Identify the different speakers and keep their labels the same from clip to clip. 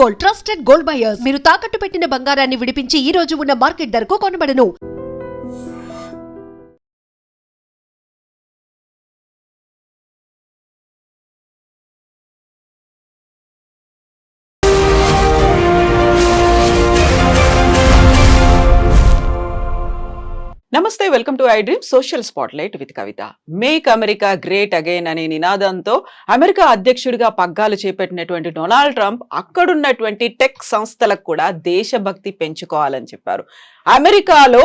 Speaker 1: Gold, trusted gold buyers. మీరు తాకట్టు పెట్టిన బంగారాన్ని విడిపించి ఈ రోజు ఉన్న మార్కెట్ ధరకు కొనబడను.
Speaker 2: నమస్తే, welcome to I dream social spotlight with Kavitha. Make America great again అనే నినాదంతో అమెరికా అధ్యక్షుడిగా పగ్గాలు చేపట్టినటువంటి డొనాల్డ్ ట్రంప్ అక్కడున్నటువంటి టెక్ సంస్థలకు కూడా దేశభక్తి పెంచుకోవాలని చెప్పారు. అమెరికాలో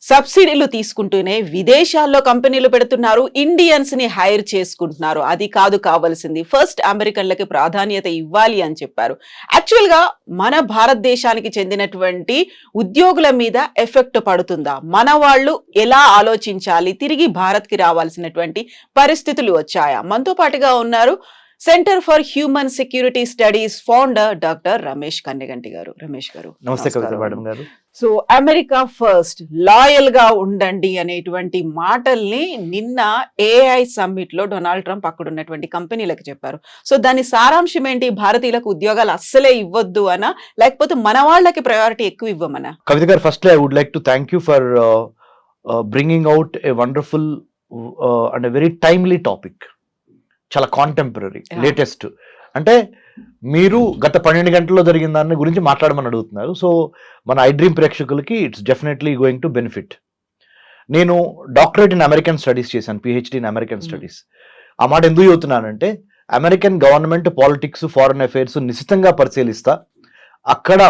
Speaker 2: సబ్సిడీలు తీసుకుంటూనే విదేశాల్లో కంపెనీలు పెడుతున్నారు, ఇండియన్స్ ని హైర్ చేసుకుంటున్నారు. అది కాదు కావాల్సింది, ఫస్ట్ అమెరికన్లకి ప్రాధాన్యత ఇవ్వాలి అని చెప్పారు. యాక్చువల్ గా మన భారతదేశానికి చెందినటువంటి ఉద్యోగుల మీద ఎఫెక్ట్ పడుతుందా, మన వాళ్ళు ఎలా ఆలోచించాలి, తిరిగి భారత్ కి రావాల్సినటువంటి పరిస్థితులు వచ్చాయా? మనతో పాటుగా ఉన్నారు centre for human security studies founder doctor Ramesh Kanneganti గారు. రమేష్ గారు
Speaker 3: నమస్తే కవిత మేడం గారు.
Speaker 2: సో అమెరికా ఫస్ట్, లాయల్ గా ఉండండి అనేటువంటి మాటల్ని నిన్న ఏఐ సమ్మిట్ లో డొనాల్డ్ ట్రంప్ అక్కడ ఉన్నటువంటి కంపెనీలకు చెప్పారు. సో దాని సారాంశం ఏంటి? భారతీయులకు ఉద్యోగాలు అస్సలే ఇవ్వద్దు అనా, లేకపోతే మన వాళ్ళకి ప్రయారిటీ ఎక్కువ ఇవ్వమనా?
Speaker 3: కవిత గారు, first I would like to thank you for bringing out a wonderful and very timely topic. చాలా కాంటెంపరీ, లేటెస్ట్. అంటే మీరు గత 12 గంటల్లో జరిగిన దాని గురించి మాట్లాడమని అడుగుతున్నారు. సో మన ఐ డ్రీమ్ ప్రేక్షకులకి it's definitely going to benefit. నేను డాక్టరేట్ ఇన్ అమెరికన్ స్టడీస్ చేశాను, పిహెచ్డి ఇన్ అమెరికన్ స్టడీస్. ఆ మాట ఎందుకు చెబుతున్నానంటే, American government politics, foreign affairs నిశ్చితంగా పరిశీలిస్తా అక్కడ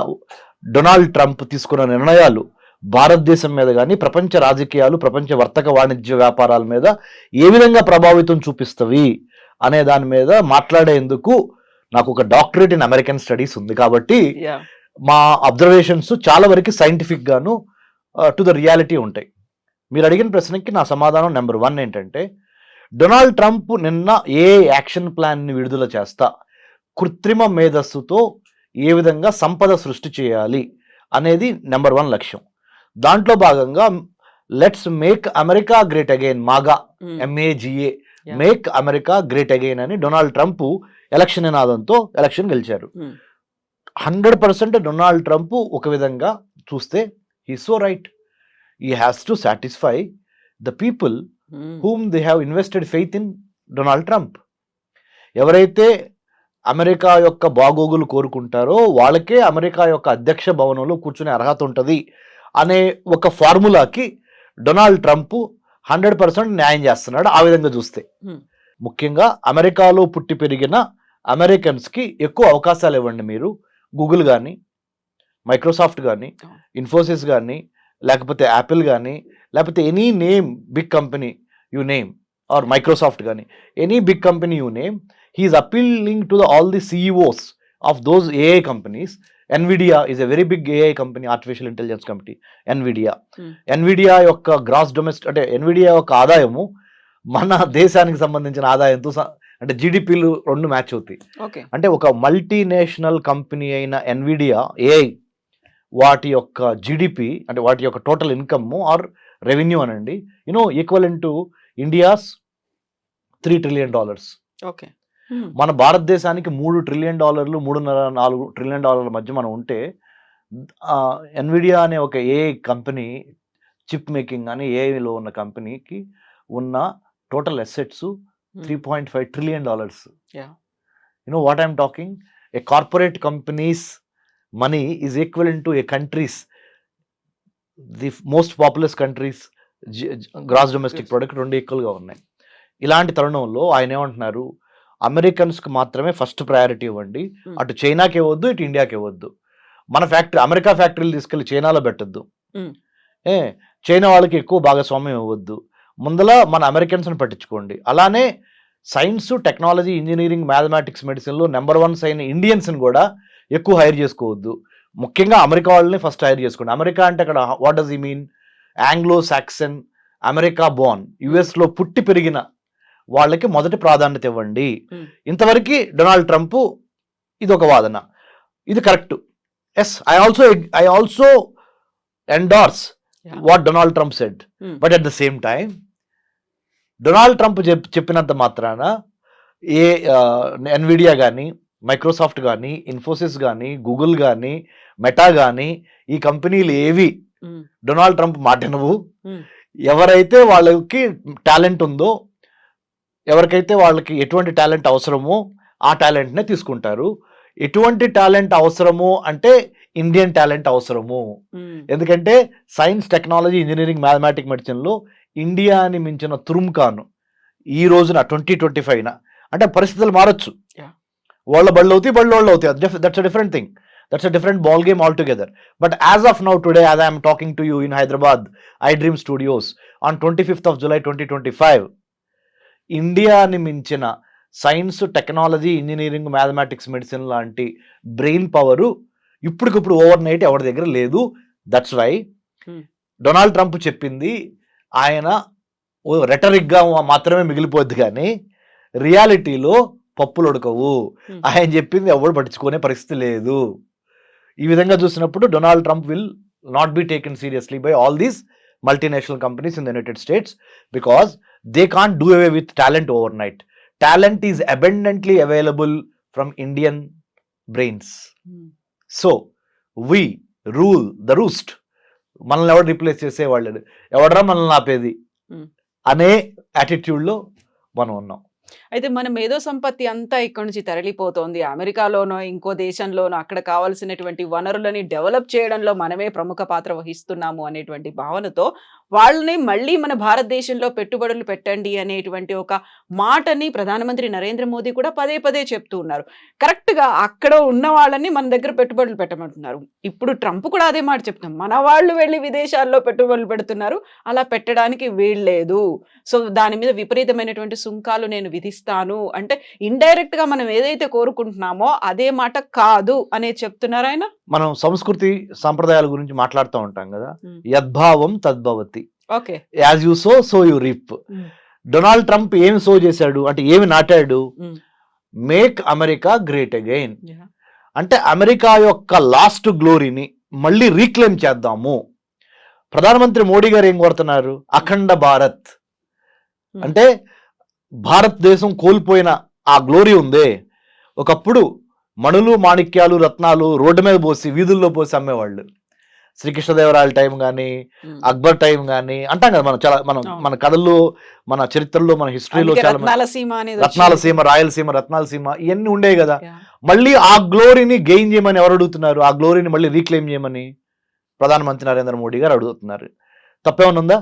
Speaker 3: డొనాల్డ్ ట్రంప్ తీసుకున్న నిర్ణయాలు భారతదేశం మీద కానీ, ప్రపంచ రాజకీయాలు, ప్రపంచ వర్తక వాణిజ్య వ్యాపారాల మీద ఏ విధంగా ప్రభావితం చూపిస్తవి అనే దాని మీద మాట్లాడేందుకు నాకు ఒక డాక్టరేట్ ఇన్ అమెరికన్ స్టడీస్ ఉంది. కాబట్టి మా అబ్జర్వేషన్స్ చాలా వరకు సైంటిఫిక్ గాను టు ద రియాలిటీ ఉంటాయి. మీరు అడిగిన ప్రశ్నకి నా సమాధానం నెంబర్ 1 ఏంటంటే, డొనాల్డ్ ట్రంప్ నిన్న ఏ యాక్షన్ ప్లాన్ని విడుదల చేస్తా కృత్రిమ మేధస్సుతో ఏ విధంగా సంపద సృష్టి చేయాలి అనేది నెంబర్ 1 లక్ష్యం. దాంట్లో భాగంగా let's make America great again, MAGA MAGA, make America great again అని డొనాల్డ్ ట్రంప్ ఎలక్షన్ నినాదంతో ఎలక్షన్ గెలిచారు. 100% డొనాల్డ్ ట్రంప్ ఒక విధంగా చూస్తే he so right. He has to satisfy the people whom they have invested faith in Donald Trump. ఎవరైతే America యొక్క బాగోగులు కోరుకుంటారో వాళ్ళకే అమెరికా యొక్క అధ్యక్ష భవనంలో కూర్చునే అర్హత ఉంటుంది అనే ఒక ఫార్ములాకి డొనాల్డ్ ట్రంప్ 100% న్యాయం చేస్తున్నాడు. ఆ విధంగా చూస్తే ముఖ్యంగా అమెరికాలో పుట్టి పెరిగిన అమెరికన్స్కి ఎక్కువ అవకాశాలు ఇవ్వండి. మీరు గూగుల్ కానీ, మైక్రోసాఫ్ట్ కానీ, ఇన్ఫోసిస్ కానీ, లేకపోతే యాపిల్ కానీ, లేకపోతే any name big company you name, or Microsoft కానీ, any big company you name, he's appealing to all the CEOs of those AI companies. NVIDIA is a very big AI company, artificial intelligence company, NVIDIA యొక్క gross domestic, అంటే NVIDIA యొక్క ఆదాయము మన దేశానికి సంబంధించిన ఆదాయంతో అంటే GDPలు 2 మ్యాచ్ అవుతాయి. అంటే ఒక మల్టీనేషనల్ కంపెనీ అయిన NVIDIA AI వాటి యొక్క GDP, అంటే వాటి యొక్క టోటల్ ఇన్కమ్ ఆర్ రెవెన్యూ అనండి, equivalent to India's $3 trillion.
Speaker 2: Okay,
Speaker 3: మన భారతదేశానికి $3 trillion, 3.5-4 trillion మధ్య మనం ఉంటే, NVIDIA అనే ఒక AI కంపెనీ, చిప్ మేకింగ్ అని ఏఐలో ఉన్న కంపెనీకి ఉన్న total assets $3.5 trillion. What I'm talking? A corporate companies money is equivalent to a countries, the most populous countries gross domestic product 2 ఈక్వల్గా ఉన్నాయి. ఇలాంటి తరుణంలో ఆయన ఏమంటున్నారు, అమెరికన్స్కి మాత్రమే ఫస్ట్ ప్రయారిటీ ఇవ్వండి, అటు చైనాకి ఇవ్వద్దు, ఇటు ఇండియాకి ఇవ్వద్దు. మన అమెరికా ఫ్యాక్టరీలు తీసుకెళ్ళి చైనాలో పెట్టద్దు, చైనా వాళ్ళకి ఎక్కువ భాగస్వామ్యం ఇవ్వద్దు, ముందల మన అమెరికన్స్ని పట్టించుకోండి. అలానే సైన్స్, టెక్నాలజీ, ఇంజనీరింగ్, మ్యాథమెటిక్స్, మెడిసిన్లో నెంబర్ 1 అయిన ఇండియన్స్ని కూడా ఎక్కువ హైర్ చేసుకోవద్దు. ముఖ్యంగా అమెరికా వాళ్ళని ఫస్ట్ హైర్ చేసుకోండి. అమెరికా అంటే అక్కడ what does he mean? Anglo Saxon, America Born, యుఎస్లో పుట్టి పెరిగిన వాళ్ళకి మొదటి ప్రాధాన్యత ఇవ్వండి. ఇంతవరకు డొనాల్డ్ ట్రంప్ ఇది ఒక వాదన, ఇది correct. Yes, I also endorse what Donald Trump said. But at the same time Donald Trump చెప్పినంత మాత్రాన NVIDIA కానీ, మైక్రోసాఫ్ట్ కానీ, ఇన్ఫోసిస్ కానీ, గూగుల్ కానీ, మెటా కానీ, ఈ కంపెనీలు ఏవి డొనాల్డ్ ట్రంప్ మాట వినవు. ఎవరైతే వాళ్ళకి టాలెంట్ ఉందో, ఎవరికైతే వాళ్ళకి ఎటువంటి టాలెంట్ అవసరమో ఆ టాలెంట్నే తీసుకుంటారు. ఎటువంటి టాలెంట్ అవసరము అంటే ఇండియన్ టాలెంట్ అవసరము. ఎందుకంటే సైన్స్, టెక్నాలజీ, ఇంజనీరింగ్, మ్యాథమెటిక్, మెడిసిన్లో ఇండియాని మించిన తురుముకాను ఈ రోజున 2025 అంటే పరిస్థితులు మారచ్చు. వాళ్ళ బళ్ళు అవుతాయి, బళ్ళు అవుతాయి. That's a different thing. That's a different ball game altogether. But as of now, today, as I am talking to you in Hyderabad, iDream Studios, on 25th of July 2025, ఇండియాని మించిన science, technology, engineering, mathematics, medicine లాంటి brain power ఇప్పటికిప్పుడు over night ఎవరి దగ్గర లేదు. That's why Donald Trump చెప్పింది ఆయన రెటరిక్గా మాత్రమే మిగిలిపోద్ది, కానీ రియాలిటీలో పప్పులు ఉడకవు. ఆయన చెప్పింది ఎవరు పట్టించుకునే పరిస్థితి లేదు. ఈ విధంగా చూసినప్పుడు Donald Trump will not be taken seriously by all these multinational companies in the United states because they can't do away with talent over night. Talent is abundantly available from Indian brains. So we rule the roost. మనల్ని ఎవరు replace చేసేవాళ్ళు, ఎవడరా మనల్ని ఆపేది అనే యాటిట్యూడ్లో మనం ఉన్నాం.
Speaker 2: అయితే మన మేధో సంపత్తి అంతా ఇక్కడ నుంచి తరలిపోతోంది. అమెరికాలోనో ఇంకో దేశంలోనో అక్కడ కావాల్సినటువంటి వనరులని డెవలప్ చేయడంలో మనమే ప్రముఖ పాత్ర వహిస్తున్నాము అనేటువంటి భావనతో వాళ్ళని మళ్ళీ మన భారతదేశంలో పెట్టుబడులు పెట్టండి అనేటువంటి ఒక మాటని ప్రధానమంత్రి నరేంద్ర మోదీ కూడా పదే పదే చెప్తూ ఉన్నారు. కరెక్ట్గా అక్కడ ఉన్న వాళ్ళని మన దగ్గర పెట్టుబడులు పెట్టమంటున్నారు. ఇప్పుడు ట్రంప్ కూడా అదే మాట చెప్తున్నాం, మన వాళ్ళు వెళ్ళి విదేశాల్లో పెట్టుబడులు పెడుతున్నారు, అలా పెట్టడానికి వీల్లేదు. సో దాని మీద విపరీతమైనటువంటి సుంకాలు నేను విధిస్తాను అంటే ఇండైరెక్ట్ గా మనం ఏదైతే కోరుకుంటున్నామో అదే మాట కాదు అనే చెప్తున్నారు ఆయన.
Speaker 3: మనం సంస్కృతి సంప్రదాయాల గురించి మాట్లాడుతూ ఉంటాం కదా, యద్భావం తద్భవతి,
Speaker 2: okay,
Speaker 3: as you sow you reap. Donald Trump ఏమి సో చేశాడు అంటే, ఏమి నాటాడు? Make America great again. అంటే అమెరికా యొక్క లాస్ట్ గ్లోరీని మళ్ళీ రీక్లెయిమ్ చేద్దాము. ప్రధానమంత్రి మోడీ గారు ఏం కోరుతున్నారు? అఖండ భారత్. అంటే భారతదేశం కోల్పోయిన ఆ గ్లోరీ ఉందే, ఒకప్పుడు మణులు, మాణిక్యాలు, రత్నాలు రోడ్డు మీద పోసి, వీధుల్లో పోసి అమ్మేవాళ్ళు. శ్రీకృష్ణదేవరాయల టైం కానీ, అక్బర్ టైం కానీ అంటాం కదా మనం. చాలా మన కథల్లో, మన చరిత్రలో, మన హిస్టరీలో చాలా రత్నాలసీమ, రాయలసీమ, రత్నాలసీమ ఇవన్నీ ఉండేవి కదా. మళ్ళీ ఆ గ్లోరీని గెయిన్ చేయమని ఎవరు అడుగుతున్నారు? ఆ గ్లోరీని మళ్ళీ రీక్లెయిమ్ చేయమని ప్రధానమంత్రి నరేంద్ర మోడీ గారు అడుగుతున్నారు. తప్పేమన్నా ఉందా?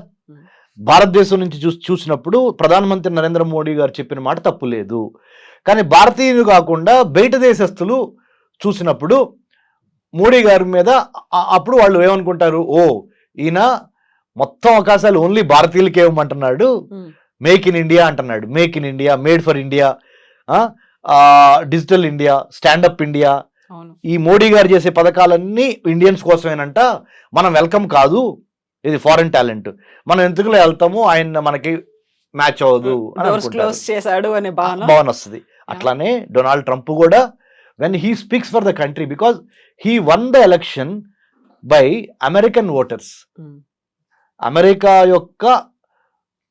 Speaker 3: భారతదేశం నుంచి చూసినప్పుడు ప్రధానమంత్రి నరేంద్ర మోడీ గారు చెప్పిన మాట తప్పు లేదు. కానీ భారతీయులు కాకుండా బయట దేశస్తులు చూసినప్పుడు మోడీ గారి మీద అప్పుడు వాళ్ళు ఏమనుకుంటారు? ఓ, ఈయన మొత్తం అవకాశాలు ఓన్లీ భారతీయులకే ఇవ్వమంటున్నాడు, మేక్ ఇన్ ఇండియా అంటున్నాడు. Make in India, made for India, digital India, stand up India, ఈ మోడీ గారు చేసే పథకాలన్నీ ఇండియన్స్ కోసమేనంట. మనం వెల్కమ్ కాదు, ఇది ఫారెన్ టాలెంట్, మనం ఎందుకులో వెళ్తాము, ఆయన మనకి మ్యాచ్ అవ్వదు అని భావన వస్తుంది. అట్లానే డొనాల్డ్ ట్రంప్ కూడా when he speaks for the country, because he one the election by American voters. America యొక్క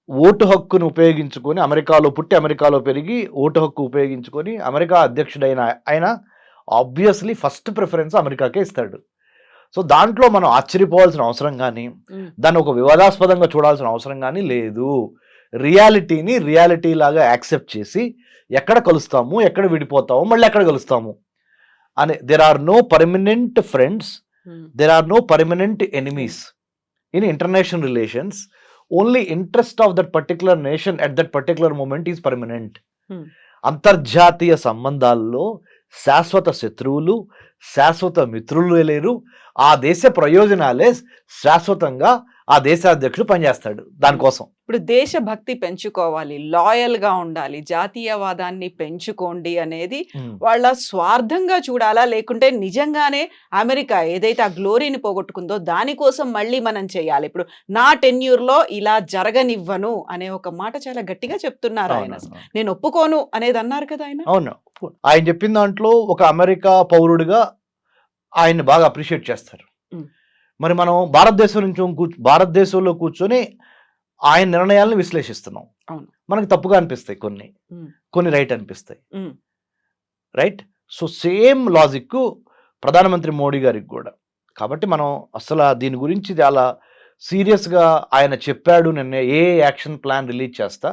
Speaker 3: ఓటు హక్కును ఉపయోగించుకొని, అమెరికాలో పుట్టి అమెరికాలో పెరిగి ఓటు హక్కు ఉపయోగించుకొని అమెరికా అధ్యక్షుడైన ఆయన ఆబ్వియస్లీ ఫస్ట్ ప్రిఫరెన్స్ అమెరికాకే ఇస్తాడు. సో దాంట్లో మనం ఆశ్చర్యపోవాల్సిన అవసరం కానీ, దాన్ని ఒక వివాదాస్పదంగా చూడాల్సిన అవసరం కానీ లేదు. రియాలిటీని రియాలిటీ లాగా యాక్సెప్ట్ చేసి ఎక్కడ కలుస్తాము, ఎక్కడ విడిపోతాము, మళ్ళీ ఎక్కడ కలుస్తాము అని. There are no permanent friends, there are no permanent enemies in international relations. Only interest of that particular nation at that particular moment is permanent. అంతర్జాతీయ సంబంధాల్లో శాశ్వత శత్రువులు, శాశ్వత మిత్రులు లేరు. ఆ దేశ ప్రయోజనాలే శాశ్వతంగా ఆ దేశాధ్యక్షుడు పనిచేస్తాడు దానికోసం.
Speaker 2: ఇప్పుడు దేశభక్తి పెంచుకోవాలి, లాయల్ గా ఉండాలి, జాతీయవాదాన్ని పెంచుకోండి అనేది వాళ్ళ స్వార్థంగా చూడాలా, లేకుంటే నిజంగానే అమెరికా ఏదైతే ఆ గ్లోరీని పోగొట్టుకుందో దానికోసం మళ్ళీ మనం చేయాలి? ఇప్పుడు నా టెన్యూర్ లో ఇలా జరగనివ్వను అనే ఒక మాట చాలా గట్టిగా చెప్తున్నారు ఆయన. నేను ఒప్పుకోను అనేది అన్నారు కదా ఆయన.
Speaker 3: అవును, ఆయన చెప్పిన దాంట్లో ఒక అమెరికా పౌరుడిగా ఆయన్ని బాగా అప్రిషియేట్ చేస్తారు. మరి మనం భారతదేశంలో కూర్చొని ఆయన నిర్ణయాలను విశ్లేషిస్తున్నాం. మనకు తప్పుగా అనిపిస్తాయి కొన్ని రైట్ అనిపిస్తాయి, రైట్? సో సేమ్ లాజిక్ ప్రధానమంత్రి మోడీ గారికి కూడా. కాబట్టి మనం అసలు దీని గురించి చాలా సీరియస్గా ఆయన చెప్పాడు. నిన్న ఏ యాక్షన్ ప్లాన్ రిలీజ్ చేస్తా,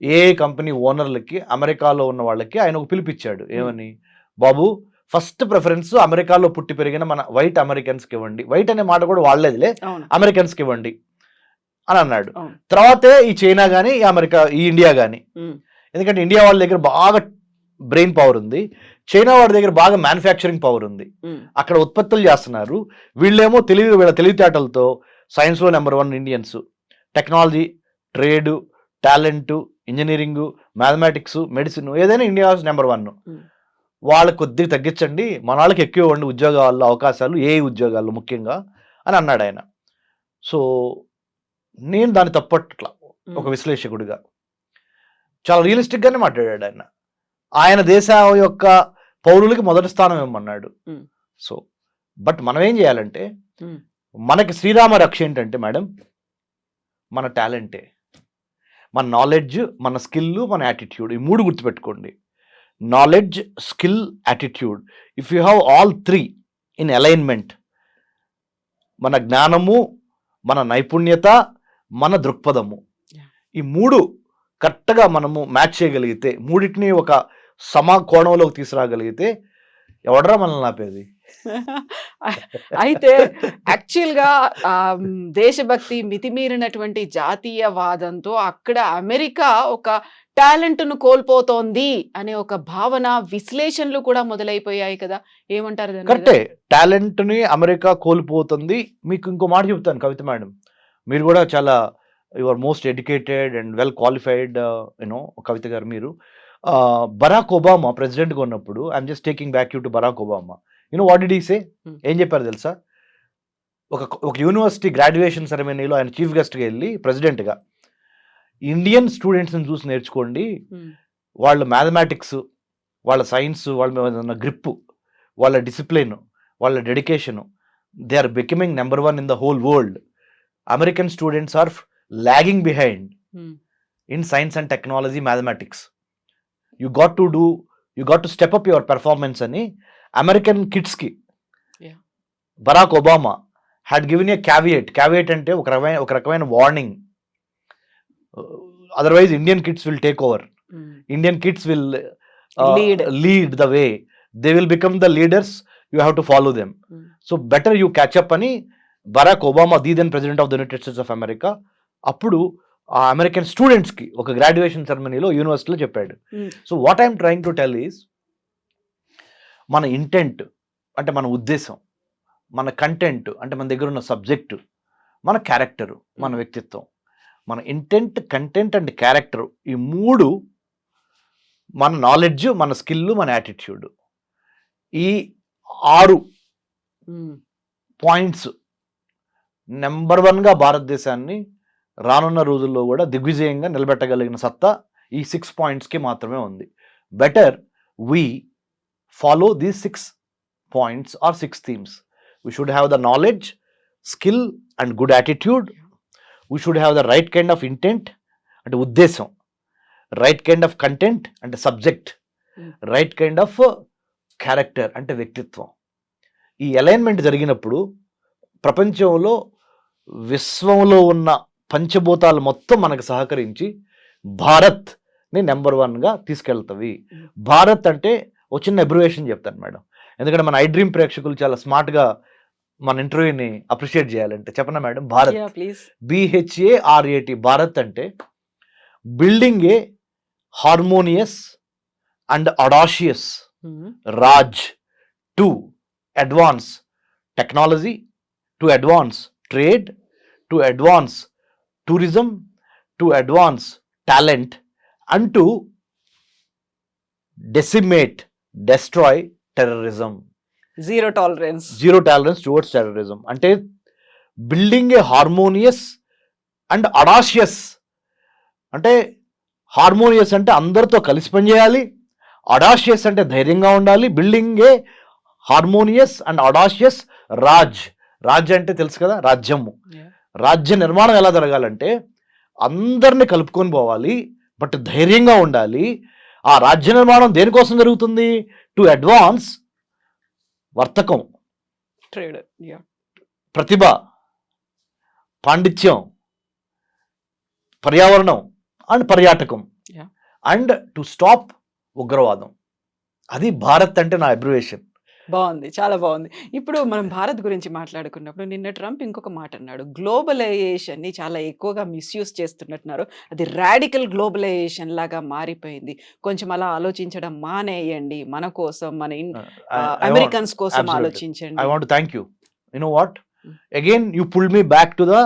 Speaker 3: ఏ కంపెనీ ఓనర్లకి అమెరికాలో ఉన్న వాళ్ళకి ఆయన ఒక పిలిపిచ్చాడు. ఏమని, బాబు ఫస్ట్ ప్రిఫరెన్స్ అమెరికాలో పుట్టి పెరిగిన మన వైట్ అమెరికన్స్కి ఇవ్వండి. వైట్ అనే మాట కూడా వాడలేదులే, అమెరికన్స్కి ఇవ్వండి అని అన్నాడు. తర్వాతే ఈ చైనా కానీ ఈ ఇండియా కానీ. ఎందుకంటే ఇండియా వాళ్ళ దగ్గర బాగా బ్రెయిన్ పవర్ ఉంది, చైనా వాడి దగ్గర బాగా మ్యానుఫ్యాక్చరింగ్ పవర్ ఉంది, అక్కడ ఉత్పత్తులు చేస్తున్నారు. వీళ్ళేమో వీళ్ళ తెలివితేటలతో సైన్స్లో number 1 Indians, technology, trade, talent, engineering, mathematics, medicine ఏదైనా ఇండియా నెంబర్ 1. వాళ్ళకి కొద్దిగా తగ్గించండి, మన వాళ్ళకి ఎక్కువ ఇవ్వండి ఉద్యోగాల్లో అవకాశాలు, ఏ ఉద్యోగాల్లో ముఖ్యంగా అని అన్నాడు ఆయన. సో నేను దాన్ని తప్పట్లా ఒక విశ్లేషకుడిగా. చాలా రియలిస్టిక్గానే మాట్లాడాడు ఆయన. ఆయన దేశం యొక్క పౌరులకి మొదటి స్థానం ఇవ్వమన్నాడు. సో బట్ మనం ఏం చేయాలంటే, మనకి శ్రీరామ రక్ష ఏంటంటే మేడం, మన టాలెంటే, మన నాలెడ్జ్, మన స్కిల్, మన యాటిట్యూడ్. ఈ 3 గుర్తుపెట్టుకోండి. Knowledge, skill, attitude. If you have all 3 in alignment, మన జ్ఞానము, మన నైపుణ్యత, మన దృక్పథము, ఈ 3 కరెక్ట్గా మనము మ్యాచ్ చేయగలిగితే, 3టిని ఒక కోణంలోకి తీసుకురాగలిగితే ఎవడరా మనల్ని ఆపేది?
Speaker 2: అయితే యాక్చువల్గా దేశభక్తి మితిమీరినటువంటి జాతీయవాదంతో అక్కడ అమెరికా ఒక టాలెంట్ను కోల్పోతోంది అనే ఒక భావన, విశ్లేషణలు కూడా మొదలైపోయాయి కదా, ఏమంటారు?
Speaker 3: కరెక్టే, టాలెంట్ని అమెరికా కోల్పోతుంది. మీకు ఇంకో మాట చెప్తాను కవిత మేడం, మీరు కూడా చాలా your most educated and well qualified Kavitha garu. మీరు బరాక్ ఒబామా ప్రెసిడెంట్గా ఉన్నప్పుడు, I'm just taking back you to Barack Obama. What did he say? ఏం చెప్పారు తెలుసా? ఒక యూనివర్సిటీ గ్రాడ్యుయేషన్ సెరమనీలో ఆయన చీఫ్ గెస్ట్గా వెళ్ళి ప్రెసిడెంట్గా, ఇండియన్ స్టూడెంట్స్ని చూసి నేర్చుకోండి, వాళ్ళ మ్యాథమెటిక్స్, వాళ్ళ సైన్స్, వాళ్ళ గ్రిప్, వాళ్ళ డిసిప్లిన్, వాళ్ళ dedication, they are becoming number 1 in the whole world. American students are lagging behind in science and technology, mathematics. You got to step up your performance ani American kids ki Barack Obama had given a caveat ante oka rakamaina warning. Otherwise Indian kids will take over. Indian kids will lead the way. They will become the leaders, you have to follow them. So better you catch up ani Barack Obama, the then president of the United States of America, అప్పుడు ఆ American స్టూడెంట్స్కి ఒక graduation సెరమనీలో యూనివర్సిటీలో చెప్పాడు. So what I'm trying to tell is, మన intent అంటే మన ఉద్దేశం, మన కంటెంట్ అంటే మన దగ్గర ఉన్న సబ్జెక్టు, మన క్యారెక్టరు, మన వ్యక్తిత్వం, మన ఇంటెంట్, కంటెంట్ అండ్ క్యారెక్టర్, ఈ 3 మన నాలెడ్జ్, మన స్కిల్, మన యాటిట్యూడ్, ఈ 6 పాయింట్స్ నెంబర్ 1గా భారతదేశాన్ని రానున్న రోజుల్లో కూడా దిగ్విజయంగా నిలబెట్టగలిగిన సత్తా ఈ 6 పాయింట్స్కి మాత్రమే ఉంది. Better we follow these 6 points are 6 themes. We should have the knowledge, skill and good attitude. We should have the right kind of intent అంటే ఉద్దేశం, రైట్ కైండ్ ఆఫ్ కంటెంట్ అంటే subject, right kind of character అంటే వ్యక్తిత్వం. ఈ alignment జరిగినప్పుడు ప్రపంచంలో, విశ్వంలో ఉన్న పంచభూతాలు మొత్తం మనకు సహకరించి భారత్ని నెంబర్ 1గా తీసుకెళ్తవి. భారత్ అంటే ఒక చిన్న అబ్రివేషన్ చెప్తాను మేడం, ఎందుకంటే మన ఐ డ్రీమ్ ప్రేక్షకులు చాలా స్మార్ట్గా మన ఇంటర్వ్యూని అప్రిషియేట్ చేయాలంటే చెప్పనా మేడం? భారత్, BHARAT. భారత్ అంటే building a harmonious and audacious Raj to advance technology, to advance trade, to advance tourism, to advance talent, and to decimate, destroy terrorism.
Speaker 2: Zero tolerance
Speaker 3: towards terrorism. అంటే building a harmonious and audacious, అంటే harmonious అంటే అందరితో కలిసి పనిచేయాలి, audacious అంటే ధైర్యంగా ఉండాలి. Building a harmonious and audacious Raj అంటే తెలుసు కదా, రాజ్యము. రాజ్య నిర్మాణం ఎలా జరగాలంటే అందరిని కలుపుకొని పోవాలి, బట్ ధైర్యంగా ఉండాలి. ఆ రాజ్య నిర్మాణం దేనికోసం జరుగుతుంది? టు అడ్వాన్స్ వర్తకం,
Speaker 2: ట్రేడ్,
Speaker 3: ప్రతిభ, పాండిత్యం, పర్యావరణం అండ్ పర్యాటకం,
Speaker 2: Yeah.
Speaker 3: అండ్ టు స్టాప్ ఉగ్రవాదం. అది భారత్ అంటే నా అబ్రివేషన్.
Speaker 2: బాగుంది, చాలా బాగుంది. ఇప్పుడు మనం భారత్ గురించి మాట్లాడుకున్నప్పుడు నిన్న ట్రంప్ ఇంకొక మాట అన్నాడు, గ్లోబలైజేషన్ ని చాలా ఎక్కువగా మిస్యూజ్ చేస్తున్నట్టున్నారు, అది రాడికల్ గ్లోబలైజేషన్ లాగా మారిపోయింది, కొంచెం అలా ఆలోచించడం మానేయండి, మన కోసం, మన అమెరికన్స్ కోసం
Speaker 3: absolutely.
Speaker 2: ఆలోచించండి.
Speaker 3: I want to thank you. You know what? Again, you pulled me back to the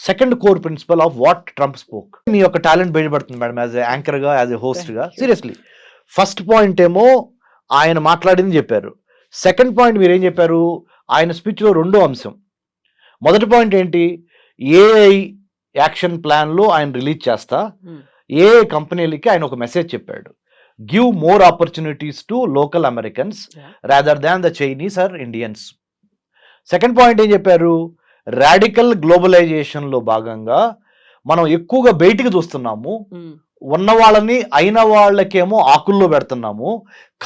Speaker 3: second core principle of what Trump spoke. మీ యొక్క టాలెంట్ బయటపడుతుంది మేడం, యాజ్ ఎ యాంకర్ గా, యాజ్ ఎ హోస్ట్ గా.
Speaker 2: Thank you.
Speaker 3: Seriously, first point ఏమో ఆయన మాట్లాడింది చెప్పారు. Second point మీరు ఏం చెప్పారు? ఆయన స్పీచ్ లో రెండో అంశం. మొదటి పాయింట్ ఏంటి? ఏఐ యాక్షన్ ప్లాన్ లో ఆయన రిలీజ్ చేస్తా
Speaker 2: Hmm.
Speaker 3: ఏఐ కంపెనీలకి ఆయన ఒక మెసేజ్ చెప్పాడు, give more opportunities to local Americans
Speaker 2: Yeah.
Speaker 3: Rather than the Chinese or Indians. Second point ఏం చెప్పారు? రాడికల్ గ్లోబలైజేషన్ లో భాగంగా మనం ఎక్కువగా బయటికి చూస్తున్నాము,
Speaker 2: Hmm.
Speaker 3: ఉన్న వాళ్ళని అయిన వాళ్ళకేమో ఆకుల్లో పెడుతున్నాము,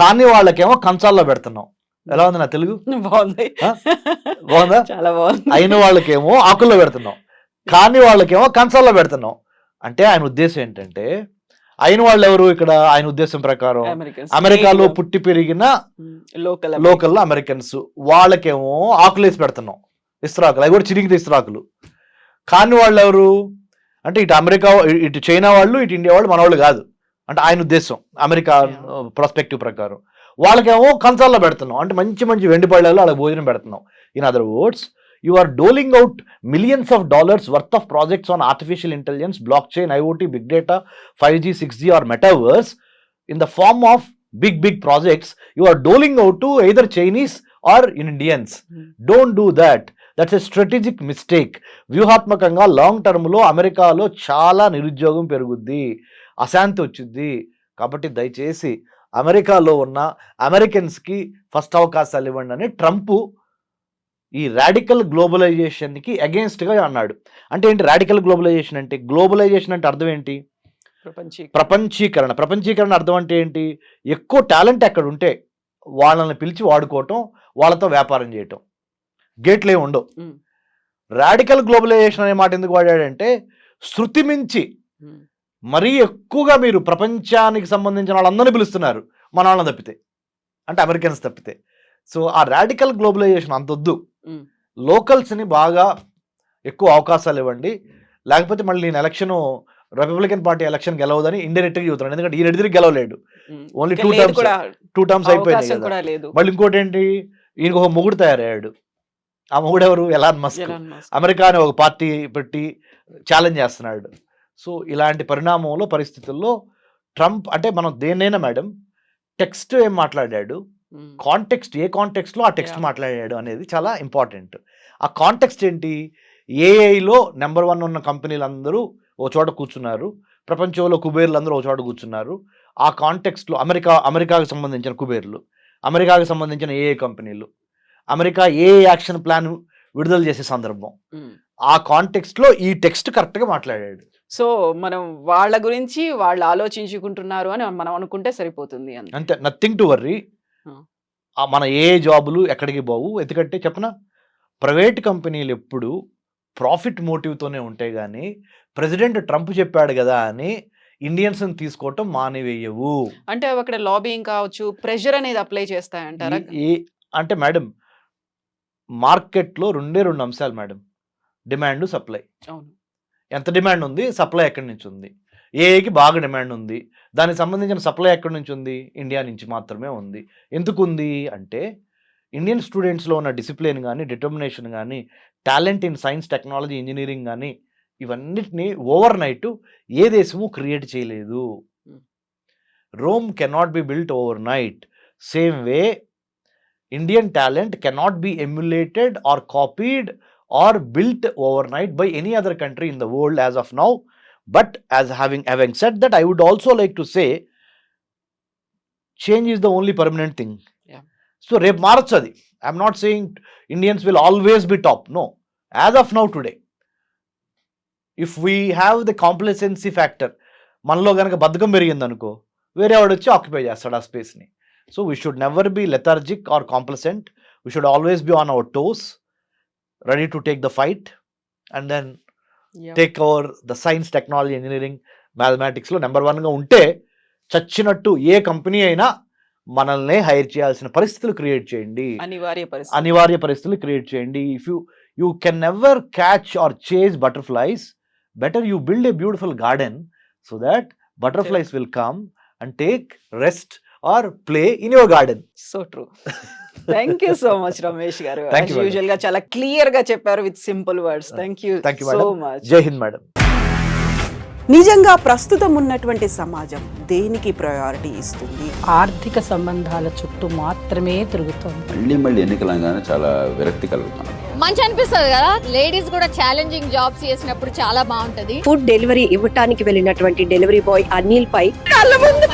Speaker 3: కాని వాళ్ళకేమో కంచాల్లో పెడుతున్నాం. ఎలా ఉంది నా తెలుగు?
Speaker 2: బాగుంది,
Speaker 3: బాగుందా?
Speaker 2: చాలా బాగుంది.
Speaker 3: అయిన వాళ్ళకేమో ఆకుల్లో పెడుతున్నాం, కాని వాళ్ళకేమో కంచాల్లో పెడుతున్నాం. అంటే ఆయన ఉద్దేశం ఏంటంటే, అయిన వాళ్ళు ఎవరు ఇక్కడ? ఆయన ఉద్దేశం ప్రకారం
Speaker 2: Americans.
Speaker 3: అమెరికాలో పుట్టి పెరిగిన లోకల్ అమెరికన్స్, వాళ్ళకేమో ఆకులేసి పెడుతున్నాం, ఇస్త్రాకులు, అవి కూడా చిరిగిన ఇస్త్రాకులు. కాని వాళ్ళు ఎవరు అంటే ఇటు అమెరికా, ఇటు చైనా వాళ్ళు, ఇటు ఇండియా వాళ్ళు, మన వాళ్ళు కాదు. అంటే ఆయన ఉద్దేశం అమెరికా ప్రాస్పెక్టివ్ ప్రకారం. వాళ్ళకేమో కంచాల్లో పెడుతున్నాం, అంటే మంచి మంచి వెండి పళ్ళలో వాళ్ళకి భోజనం పెడుతున్నాం. In other words, you are doling out millions of dollars worth of projects on artificial intelligence, blockchain, IoT, big data, 5G, 6G or metaverse in the form of big projects. You are doling out to either Chinese or Indians. Don't do that. That's a strategic mistake. వ్యూహాత్మకంగా long term లో అమెరికాలో చాలా నిరుద్యోగం పెరుగుద్ది, అశాంతి వచ్చింది. కాబట్టి దయచేసి అమెరికాలో ఉన్న అమెరికన్స్ కి ఫస్ట్ అవకాశాలు ఇవ్వండి అని ట్రంప్ ఈ రాడికల్ గ్లోబలైజేషన్ కి అగేన్స్ట్ గా అన్నాడు. అంటే ఏంటి రాడికల్ గ్లోబలైజేషన్ అంటే? గ్లోబలైజేషన్ అంటే అర్థం ఏంటి? ప్రపంచీకరణ. ప్రపంచీకరణ అర్థం అంటే ఏంటి? ఎక్కువ టాలెంట్ ఎక్కడ ఉంటే వాళ్ళని పిలిచి వాడుకోవటం, వాళ్ళతో వ్యాపారం చేయటం, గేట్లే ఉండవు. రాడికల్ గ్లోబలైజేషన్ అనే మాట ఎందుకు వాడాడంటే, శృతి మించి మరీ ఎక్కువగా మీరు ప్రపంచానికి సంబంధించిన వాళ్ళందరినీ పిలుస్తున్నారు, మన వాళ్ళని తప్పితే, అంటే అమెరికన్స్ తప్పితే. సో ఆ రాడికల్ గ్లోబలైజేషన్ అంతొద్దు, లోకల్స్ని బాగా ఎక్కువ అవకాశాలు ఇవ్వండి, లేకపోతే మళ్ళీ నేను ఎలక్షన్ రిపబ్లికన్ పార్టీ ఎలక్షన్ గెలవదని ఇండైరెక్ట్ గా చెబుతున్నాడు. ఎందుకంటే ఈయన ఎదురు గెలవలేడు, ఓన్లీ టూ టర్మ్స్ అయిపోయినాయి కదా. మళ్ళీ ఇంకోటి ఏంటి, ఈయనకు ఒక మొగుడు తయారయ్యాడు. ఆ మొగుడు ఎవరు? Elon Musk. అమెరికా అనే ఒక పార్టీ పెట్టి ఛాలెంజ్ చేస్తున్నాడు. సో ఇలాంటి పరిణామంలో, పరిస్థితుల్లో ట్రంప్ అంటే మనం దేన్నైనా మేడం, టెక్స్ట్ ఏం మాట్లాడాడు, కాంటెక్స్ట్ ఏ కాంటెక్స్ట్ లో ఆ టెక్స్ట్ మాట్లాడాడు అనేది చాలా ఇంపార్టెంట్. ఆ కాంటెక్స్ట్ ఏంటి? ఏఐలో నెంబర్ 1 ఉన్న కంపెనీలు అందరూ ఓ చోట కూర్చున్నారు, ప్రపంచంలో కుబేర్లు అందరూ ఓ చోట కూర్చున్నారు. ఆ కాంటెక్స్ట్లో అమెరికాకు సంబంధించిన కుబేర్లు, అమెరికాకు సంబంధించిన ఏఏ కంపెనీలు, అమెరికా ఏ యాక్షన్ ప్లాన్ విడుదల చేసే సందర్భం, ఆ కాంటెక్స్ట్లో ఈ టెక్స్ట్ కరెక్ట్గా మాట్లాడాడు.
Speaker 2: సో మనం వాళ్ళ గురించి వాళ్ళు ఆలోచించుకుంటున్నారు అని మనం అనుకుంటే సరిపోతుంది
Speaker 3: అంతే, నథింగ్ టు వర్రీ. మన ఏ జాబులు ఎక్కడికి పోవు. ఎందుకంటే చెప్పనా, ప్రైవేట్ కంపెనీలు ఎప్పుడు ప్రాఫిట్ మోటివ్తోనే ఉంటాయి, కానీ ప్రెసిడెంట్ ట్రంప్ చెప్పాడు కదా అని ఇండియన్స్ తీసుకోవటం మానివేయవు. అంటే
Speaker 2: అక్కడ లాబింగ్ కావచ్చు, ప్రెషర్ అనేది అప్లై చేస్తాయంటారా?
Speaker 3: అంటే మేడం, మార్కెట్లో రెండు అంశాలు మేడం, డిమాండ్, సప్లై.
Speaker 2: అవును,
Speaker 3: ఎంత డిమాండ్ ఉంది, సప్లై ఎక్కడి నుంచి ఉంది. ఏఐకి బాగా డిమాండ్ ఉంది, దానికి సంబంధించిన సప్లై ఎక్కడి నుంచి ఉంది? ఇండియా నుంచి మాత్రమే ఉంది. ఎందుకు ఉంది అంటే, ఇండియన్ స్టూడెంట్స్లో ఉన్న డిసిప్లిన్ కానీ, డిటర్మినేషన్ కానీ, talent in science, technology, engineering కానీ, ఇవన్నిటిని ఓవర్ నైట్ ఏ దేశము క్రియేట్ చేయలేదు. Rome cannot be built overnight. Same way Indian talent cannot be emulated or copied or built overnight by any other country in the world as of now. But as having said that, I would also like to say, change is the only permanent thing.
Speaker 2: Yeah.
Speaker 3: So rep marachadi, I am not saying Indians will always be top. No, as of now today, if we have the complacency factor, మనలో గనక బద్ధకం పెరిగింది అనుకో, వేరే వాడు వచ్చి occupy చేస్తాడు ఆ స్పేస్ని. So we should never be lethargic or complacent. We should always be on our toes, ready to take the fight, and then take over the science, technology, engineering, mathematics లో నెంబర్ 1 గా ఉంటే చచ్చినట్టు ఏ company అయినా మనల్ని hire చేయాల్సిన పరిస్థితులు create చేయండి, అనివార్య పరిస్థితులు క్రియేట్ చేయండి. If you can never catch or chase butterflies, better you build a beautiful garden so that butterflies will come and take rest or play in your garden.
Speaker 2: So true. Thank you so much Ramesh గారు. Usual గా చాలా clear గా చెప్పారు with simple words. Thank you so much.
Speaker 3: జై హింద్ madam.
Speaker 2: నిజంగా ప్రస్తుతం ఉన్నటువంటి సమాజం దేనికి ప్రయారిటీ ఇస్తుంది?
Speaker 4: ఆర్థిక సంబంధాల చుట్టూ మాత్రమే తిరుగుతోంది.
Speaker 5: మళ్ళీ ఎన్నికలంగానే చాలా విరక్తి కలుగుతున్నాం.
Speaker 6: మంచి అనిపిస్తుంది కదా, లేడీస్ కూడా ఛాలెంజింగ్ జాబ్స్ చేసినప్పుడు చాలా బాగుంటది.
Speaker 7: ఫుడ్ డెలివరీ ఇవ్వటానికి వెళ్ళినటువంటి డెలివరీ బాయ్ అనిల్ పై కళ్ళ ముందు